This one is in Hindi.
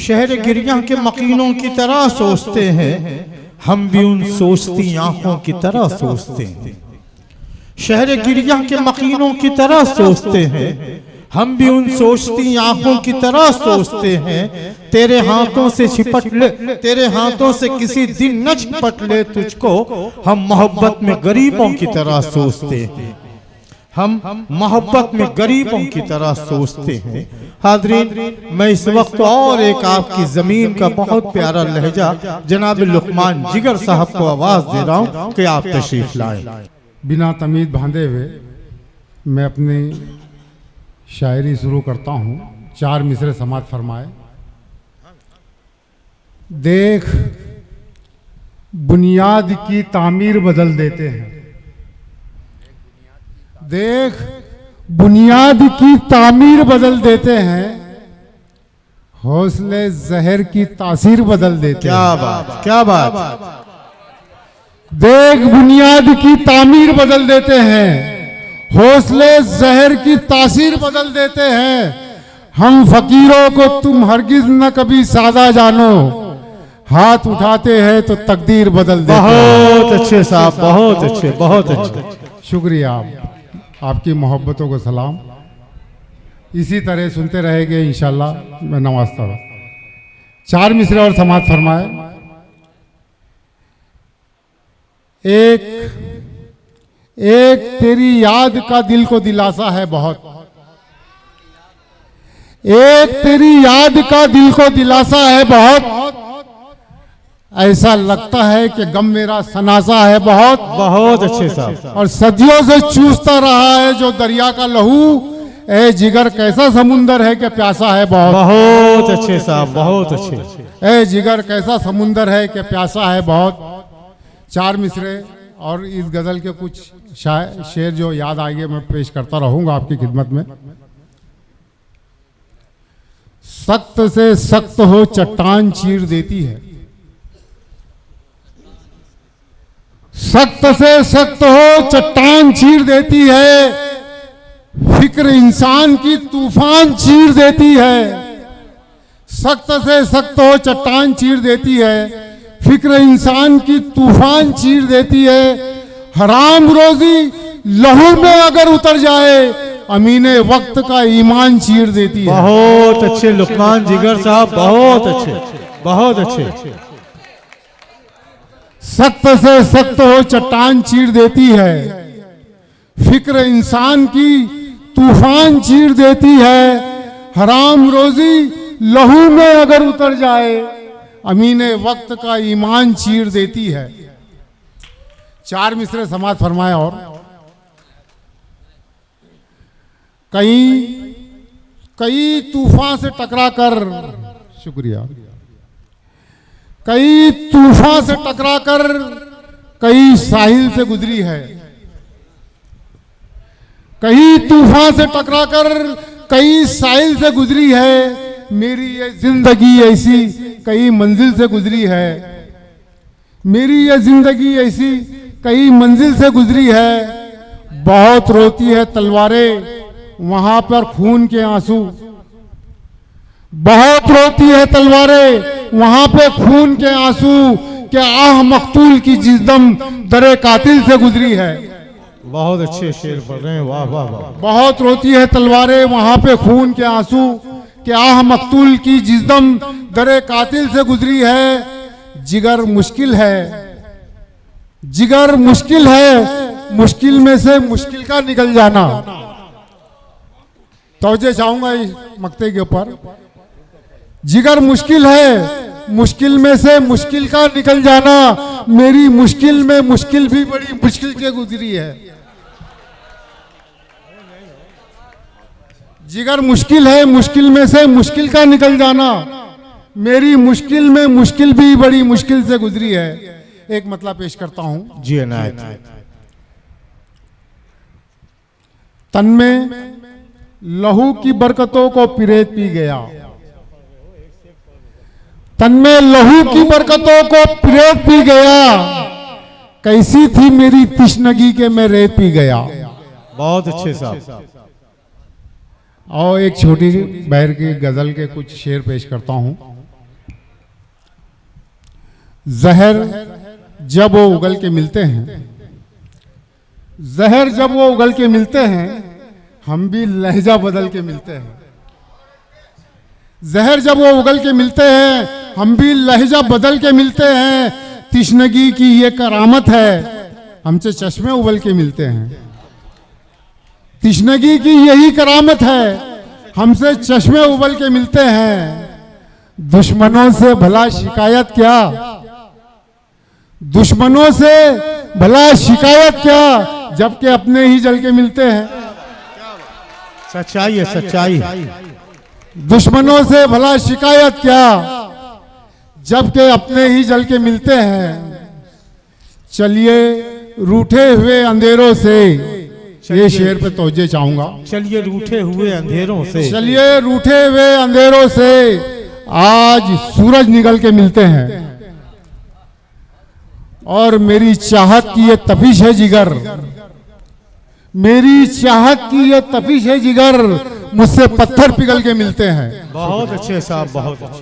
शहर गिरिया के मकीनों की तरह सोचते हैं, हम भी उन सोचती आंखों की तरह सोचते हैं। शहर गिरिया के मकीनों की तरह सोचते हैं, हम भी उन सोचती आंखों की तरह सोचते हैं। तेरे हाथों से छिपट ले, तेरे हाथों से किसी दिन न छिपट ले तुझको, हम मोहब्बत में गरीबों की तरह सोचते हैं। हम मोहब्बत में गरीबों की तरह सोचते हैं। हाज़रीन, मैं इस वक्त और एक आपकी ज़मीन का बहुत प्यारा लहजा जनाब लुकमान जिगर साहब को आवाज़ दे रहा हूँ कि आप तशरीफ़ लाएं। बिना तमीज़ बांधे हुए मैं अपनी शायरी शुरू करता हूँ। 4 मिसरे समाअत फरमाए। देख बुनियाद की तामीर बदल देते हैं, देख बुनियाद की तामीर बदल देते हैं, हौसले जहर की तासीर बदल देते हैं। क्या बात, क्या बात। देख बुनियाद की तामीर बदल देते हैं, हौसले जहर की तासीर बदल देते हैं। हम फकीरों को तुम हरगिज न कभी सादा जानो, हाथ उठाते हैं तो तकदीर बदल देते हैं। बहुत अच्छे साहब, बहुत अच्छे, बहुत अच्छे। शुक्रिया, आपकी मोहब्बतों को सलाम। इसी तरह सुनते रहेंगे इंशाल्लाह। मैं नवाजता हूँ। 4 मिसरे और समाअत फरमाए। एक तेरी याद का दिल को दिलासा है बहुत, एक तेरी याद का दिल को दिलासा है बहुत, ऐसा लगता है कि गम मेरा सनासा है बहुत। बहुत अच्छे साहब। और सदियों से चूसता रहा है जो दरिया का लहू, ए जिगर कैसा समुंदर है कि प्यासा है बहुत। बहुत अच्छे साहब, बहुत अच्छे। ए जिगर कैसा समुंदर है कि प्यासा है बहुत। 4 मिसरे और इस गजल के कुछ शेर जो याद आएंगे मैं पेश करता रहूंगा आपकी खिदमत में। सख्त से सख्त हो चट्टान चीर देती है, सख्त से सख्त हो चट्टान चीर देती है, फिक्र इंसान की तूफान चीर देती है। सख्त से सख्त हो चट्टान चीर देती है, फिक्र इंसान की तूफान चीर देती है। हराम रोजी लहू में अगर उतर जाए, अमीने वक्त का ईमान चीर देती है। बहुत अच्छे लुकमान जिगर साहब, बहुत अच्छे, बहुत अच्छे। सख्त से सख्त हो चट्टान चीर देती है, फिक्र इंसान की तूफान चीर देती है। हराम रोजी लहू में अगर उतर जाए, अमीने वक्त का ईमान चीर देती है। 4 मिसरे समाअत फरमाए। और कई तूफान से टकरा कर, शुक्रिया, कई तूफान से टकरा कर कई साहिल से गुजरी है, कई तूफान से टकरा कर कई साहिल से गुजरी है। मेरी ये जिंदगी ऐसी कई मंजिल से गुजरी है, मेरी ये जिंदगी ऐसी कई मंजिल से गुजरी है। बहुत रोती है तलवारें वहां पर खून के आंसू, बहुत रोती है तलवारें वहां पे खून के आंसू, क्या आह मकतूल की जिस्दम दरे कातिल से गुजरी है। बहुत अच्छे शेर पढ़ रहे हैं, वाह वाह वाह। बहुत रोती है तलवारें वहां पे खून के आंसू, क्या आह मकतूल की जिस्दम दरे कातिल से गुजरी है। जिगर मुश्किल है, जिगर मुश्किल है, मुश्किल में से मुश्किल का निकल जाना। तवज्जो चाहूंगा इस मक्ते के ऊपर। जिगर मुश्किल है, मुश्किल में से मुश्किल का निकल जाना। मेरी मुश्किल में मुश्किल भी बड़ी मुश्किल से गुजरी है। जिगर मुश्किल है, मुश्किल में से मुश्किल का निकल जाना। मेरी मुश्किल में मुश्किल भी बड़ी मुश्किल से गुजरी है। एक मतलब पेश करता हूं जी अनायत। तन में लहू की बरकतों को पिरेत पी गया, तन में लहू की बरकतों को पिरेत पी गया। कैसी थी मेरी तिश्नगी के मैं रेत पी गया। बहुत अच्छे साहब। और एक छोटी बहर की गजल के कुछ शेर पेश करता हूं। जहर जब वो उगल के मिलते हैं, जहर जब वो उगल के मिलते हैं, हम भी लहजा बदल के मिलते हैं। जहर जब वो उगल के मिलते हैं, हम भी लहजा बदल के मिलते हैं। तिश्नगी की ये करामत है, हमसे चश्मे उबल के मिलते हैं। तिश्नगी की यही करामत है, हमसे चश्मे उबल के मिलते हैं। दुश्मनों से भला शिकायत क्या, दुश्मनों से भला शिकायत क्या, जबकि अपने ही जल के मिलते हैं। सच्चाई है, सच्चाई। दुश्मनों से भला शिकायत क्या, जबकि अपने ही जल के मिलते हैं। चलिए रूठे हुए अंधेरों से, ये शेर पे तवज्जो चाहूंगा। चलिए रूठे हुए अंधेरों से, चलिए रूठे हुए अंधेरों से आज सूरज निकल के मिलते हैं। और मेरी चाहत की ये तपिश है जिगर, मेरी चाहत की ये तपिश है जिगर, मुझसे पत्थर पिघल के मिलते हैं। बहुत अच्छे साहब, बहुत अच्छे।